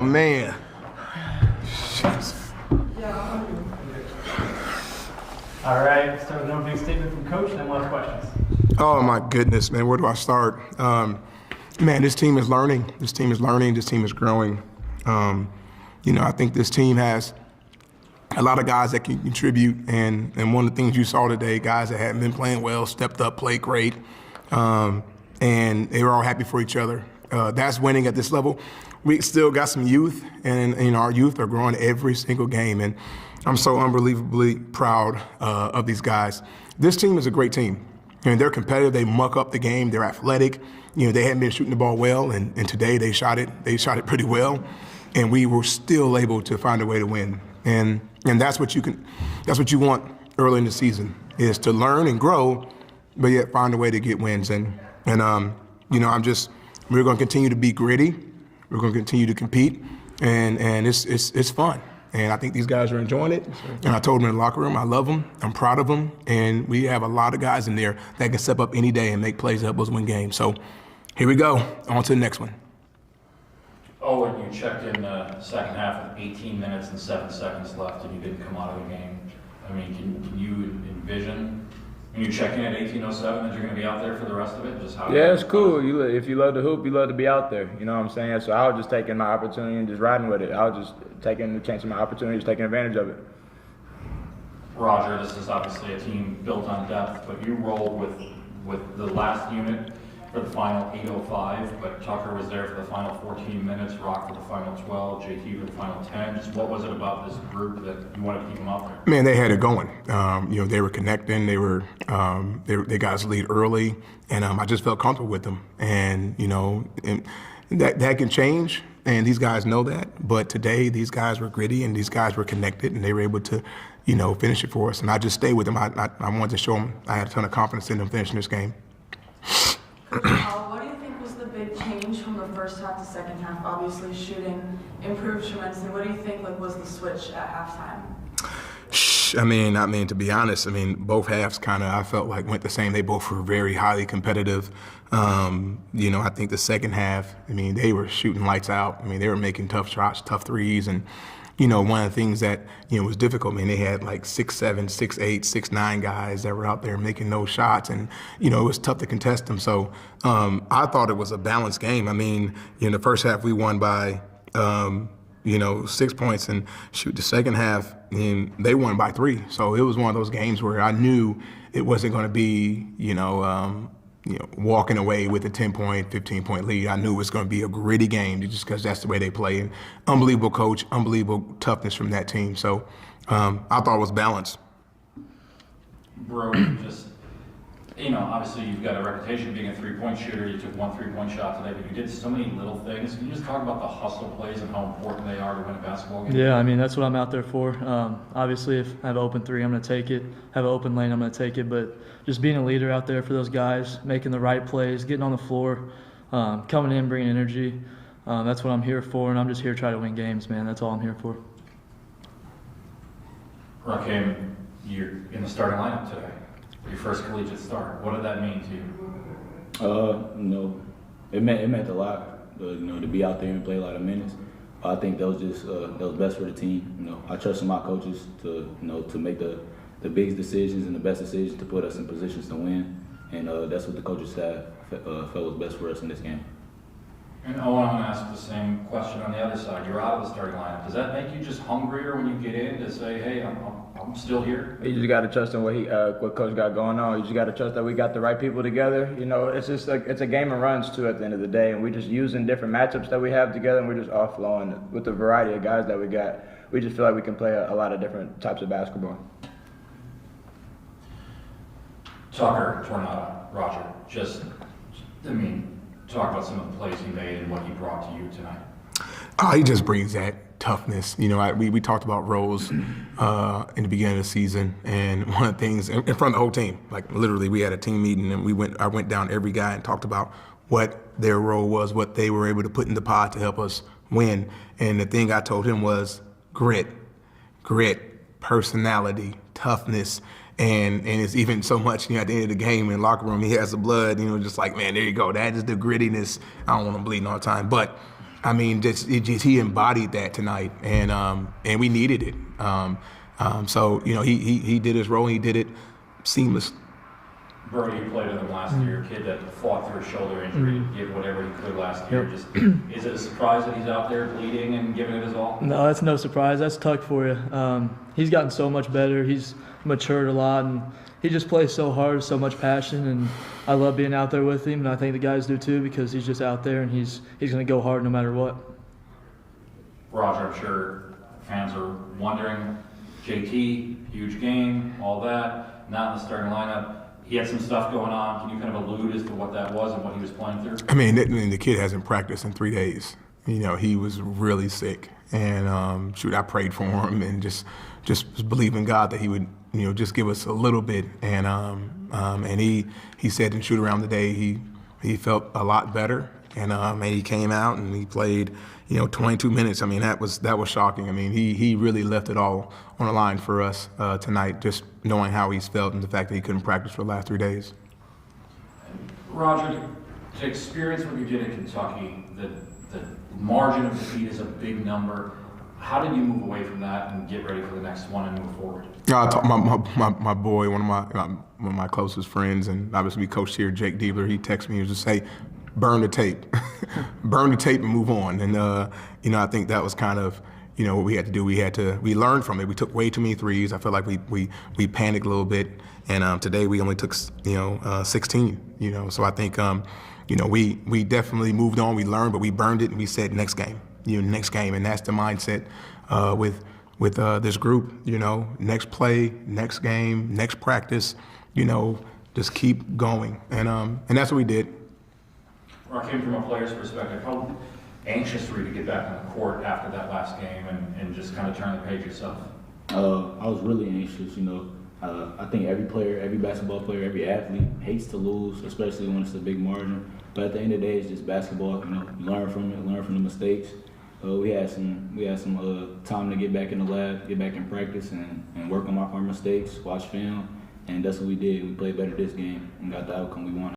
Man. All right, start with an opening statement from Coach, then we'll have questions. Oh my goodness, man, where do I start? Man, this team is learning. This team is learning. This team is growing. I think this team has a lot of guys that can contribute, and one of the things you saw today, guys that hadn't been playing well, stepped up, played great, and they were all happy for each other. That's winning at this level. We still got some youth, and our youth are growing every single game, and I'm so unbelievably proud of these guys. This team is a great team. They're competitive. They muck up the game. They're athletic. They hadn't been shooting the ball well, and today they shot it. They shot it pretty well, and we were still able to find a way to win. And that's what you want early in the season, is to learn and grow, but yet find a way to get wins. We're going to continue to be gritty. We're going to continue to compete, and it's fun. And I think these guys are enjoying it. And I told them in the locker room, I love them, I'm proud of them, and we have a lot of guys in there that can step up any day and make plays that help us win games. So here we go, on to the next one. Oh, and you checked in the second half with 18 minutes and 7 seconds left, and you didn't come out of the game. I mean, can you envision when you check in at 18:07 that you're going to be out there for the rest of it? Just how? Yeah, it's cool. If you love to hoop, you love to be out there. You know what I'm saying? So I was just taking my opportunity and just riding with it. I was just taking the chance of my opportunity, just taking advantage of it. Roger, this is obviously a team built on depth, but you rolled with the last unit for the final 8:05, but Tucker was there for the final 14 minutes, Rock for the final 12, JT for the final 10. Just what was it about this group that you wanted to keep them out there? Man, they had it going. They were connecting. They got us lead early, and I just felt comfortable with them. And that can change, and these guys know that. But today, these guys were gritty, and these guys were connected, and they were able to, finish it for us. And I just stayed with them. I wanted to show them I had a ton of confidence in them finishing this game. What do you think was the big change from the first half to second half? Obviously, shooting improved tremendously. What do you think was the switch at halftime? To be honest, both halves I felt like went the same. They both were very highly competitive. I think the second half, they were shooting lights out. They were making tough shots, tough threes, and one of the things that, was difficult, they had like 6'7", 6'8", 6'9" guys that were out there making those shots, and, it was tough to contest them. So I thought it was a balanced game. In the first half, we won by, 6 points, and the second half, they won by 3. So it was one of those games where I knew it wasn't going to be, walking away with a 10-point, 15-point lead. I knew it was going to be a gritty game just because that's the way they play. And unbelievable coach, unbelievable toughness from that team. So I thought it was balanced. Bro, obviously you've got a reputation of being a three-point shooter. You took 1 3-point shot today, but you did so many little things. Can you just talk about the hustle plays and how important they are to win a basketball game? Yeah, that's what I'm out there for. Obviously, if I have an open three, I'm going to take it. Have an open lane, I'm going to take it. But just being a leader out there for those guys, making the right plays, getting on the floor, coming in, bringing energy. That's what I'm here for, and I'm just here to try to win games, man. That's all I'm here for. Rakim, you're in the starting lineup today. Your first collegiate start. What did that mean to you? It meant a lot. To be out there and play a lot of minutes. I think that was best for the team. I trusted my coaches to make the biggest decisions and the best decisions to put us in positions to win, and that's what the coaching staff felt was best for us in this game. And I want to ask the same question on the other side. You're out of the starting lineup. Does that make you just hungrier when you get in to say, hey, I'm still here? You just got to trust in what Coach got going on. You just got to trust that we got the right people together. It's just it's a game of runs too at the end of the day, and we're just using different matchups that we have together, and we're just all flowing with the variety of guys that we got. We just feel like we can play a lot of different types of basketball. Tucker, Tornado, Roger, talk about some of the plays he made and what he brought to you tonight. He just brings that toughness. We talked about roles in the beginning of the season, and one of the things in front of the whole team, like literally we had a team meeting, and I went down every guy and talked about what their role was, what they were able to put in the pot to help us win. And the thing I told him was grit, personality, toughness. And it's even so much, at the end of the game in the locker room, he has the blood, just like, man, there you go. That is the grittiness. I don't want him bleeding all the time. But I mean, he embodied that tonight, and we needed it. So you know, he did his role. He did it seamless. Burrow, you played with him last year, a kid that fought through a shoulder injury, did whatever he could last year. Yep. Just, is it a surprise that he's out there bleeding and giving it his all? No, that's no surprise. That's Tuck for you. He's gotten so much better. He's matured a lot, and he just plays so hard, so much passion, and I love being out there with him, and I think the guys do too, because he's just out there and he's going to go hard no matter what. Roger, I'm sure fans are wondering, JT, huge game, all that, not in the starting lineup. He had some stuff going on. Can you kind of allude as to what that was and what he was playing through? I mean, the kid hasn't practiced in 3 days. You know, he was really sick, and I prayed for him and just believe in God that he would, you know, just give us a little bit. And he said in shoot around the day he felt a lot better, and he came out and he played, you know, 22 minutes. I mean, that was shocking. I mean, he really left it all on the line for us tonight, just knowing how he's felt and the fact that he couldn't practice for the last 3 days. Roger, to experience what you did at Kentucky, the margin of defeat is a big number. How did you move away from that and get ready for the next one and move forward? My boy, one of my closest friends, and obviously we coached here, Jake Diebler, he texted me and just say, burn the tape. Burn the tape and move on. And, you know, I think that was kind of, you know, what we had to do. We learned from it. We took way too many threes. I felt like we panicked a little bit. And today we only took, 16, you know. So I think, you know, we definitely moved on. We learned, but we burned it and we said next game, next game. And that's the mindset with this group, you know, next play, next game, next practice, you know, just keep going. And that's what we did. Or came from a player's perspective, how anxious were you to get back on the court after that last game and just kind of turn the page yourself? I was really anxious, you know. I think every player, every basketball player, every athlete hates to lose, especially when it's a big margin. But at the end of the day, it's just basketball. You know, you learn from it, learn from the mistakes. We had some time to get back in the lab, get back in practice, and work on our mistakes, watch film, and that's what we did. We played better this game and got the outcome we wanted.